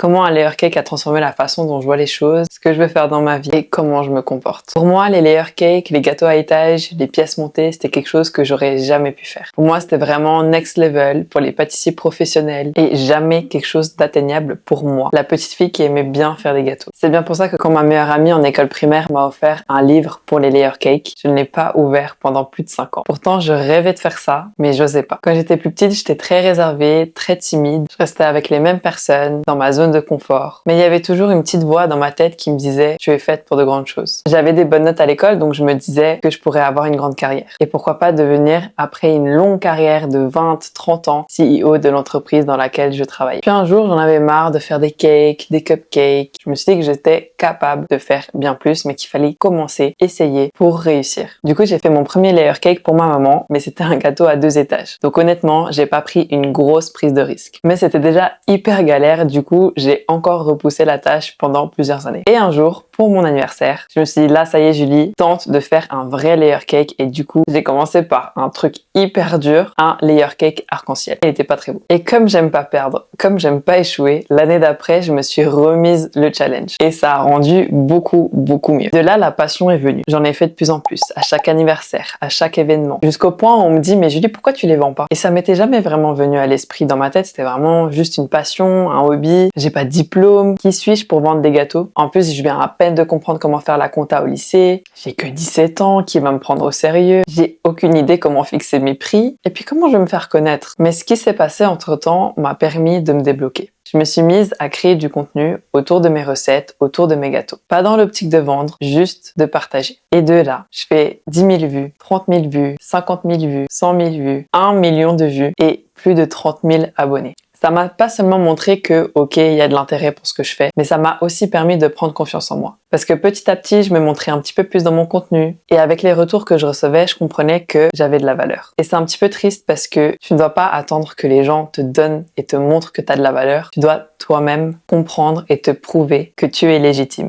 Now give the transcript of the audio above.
Comment un layer cake a transformé la façon dont je vois les choses, ce que je veux faire dans ma vie et comment je me comporte. Pour moi, les layer cakes, les gâteaux à étage, les pièces montées, c'était quelque chose que j'aurais jamais pu faire. Pour moi, c'était vraiment next level pour les pâtissiers professionnels et jamais quelque chose d'atteignable pour moi, la petite fille qui aimait bien faire des gâteaux. C'est bien pour ça que quand ma meilleure amie en école primaire m'a offert un livre pour les layer cakes, je ne l'ai pas ouvert pendant plus de 5 ans. Pourtant, je rêvais de faire ça, mais j'osais pas. Quand j'étais plus petite, j'étais très réservée, très timide. Je restais avec les mêmes personnes, dans ma zone de confort. Mais il y avait toujours une petite voix dans ma tête qui me disait « Tu es faite pour de grandes choses ». J'avais des bonnes notes à l'école, donc je me disais que je pourrais avoir une grande carrière. Et pourquoi pas devenir, après une longue carrière de 20, 30 ans, CEO de l'entreprise dans laquelle je travaillais. Puis un jour, j'en avais marre de faire des cakes, des cupcakes. Je me suis dit que j'étais capable de faire bien plus, mais qu'il fallait commencer, essayer pour réussir. Du coup, j'ai fait mon premier layer cake pour ma maman, mais c'était un gâteau à 2 étages. Donc honnêtement, j'ai pas pris une grosse prise de risque. Mais c'était déjà hyper galère, du coup, j'ai encore repoussé la tâche pendant plusieurs années. Et un jour, pour mon anniversaire, je me suis dit là, ça y est Julie, tente de faire un vrai layer cake. Et du coup, j'ai commencé par un truc hyper dur, un layer cake arc-en-ciel. Il était pas très beau. Et comme j'aime pas perdre, comme j'aime pas échouer, l'année d'après, je me suis remise le challenge. Et ça a rendu beaucoup mieux. De là, la passion est venue. J'en ai fait de plus en plus, à chaque anniversaire, à chaque événement. Jusqu'au point où on me dit, mais Julie, pourquoi tu les vends pas? Et ça m'était jamais vraiment venu à l'esprit. Dans ma tête, c'était vraiment juste une passion, un hobby. J'ai pas de diplôme. Qui suis-je pour vendre des gâteaux? En plus, je viens à peine de comprendre comment faire la compta au lycée. J'ai que 17 ans, qui va me prendre au sérieux? J'ai aucune idée comment fixer mes prix. Et puis comment je vais me faire connaître? Mais ce qui s'est passé entre-temps m'a permis de me débloquer. Je me suis mise à créer du contenu autour de mes recettes, autour de mes gâteaux. Pas dans l'optique de vendre, juste de partager. Et de là, je fais 10 000 vues, 30 000 vues, 50 000 vues, 100 000 vues, 1 million de vues et plus de 30 000 abonnés. Ça m'a pas seulement montré que, ok, il y a de l'intérêt pour ce que je fais, mais ça m'a aussi permis de prendre confiance en moi. Parce que petit à petit, je me montrais un petit peu plus dans mon contenu. Et avec les retours que je recevais, je comprenais que j'avais de la valeur. Et c'est un petit peu triste parce que tu ne dois pas attendre que les gens te donnent et te montrent que tu as de la valeur. Tu dois toi-même comprendre et te prouver que tu es légitime.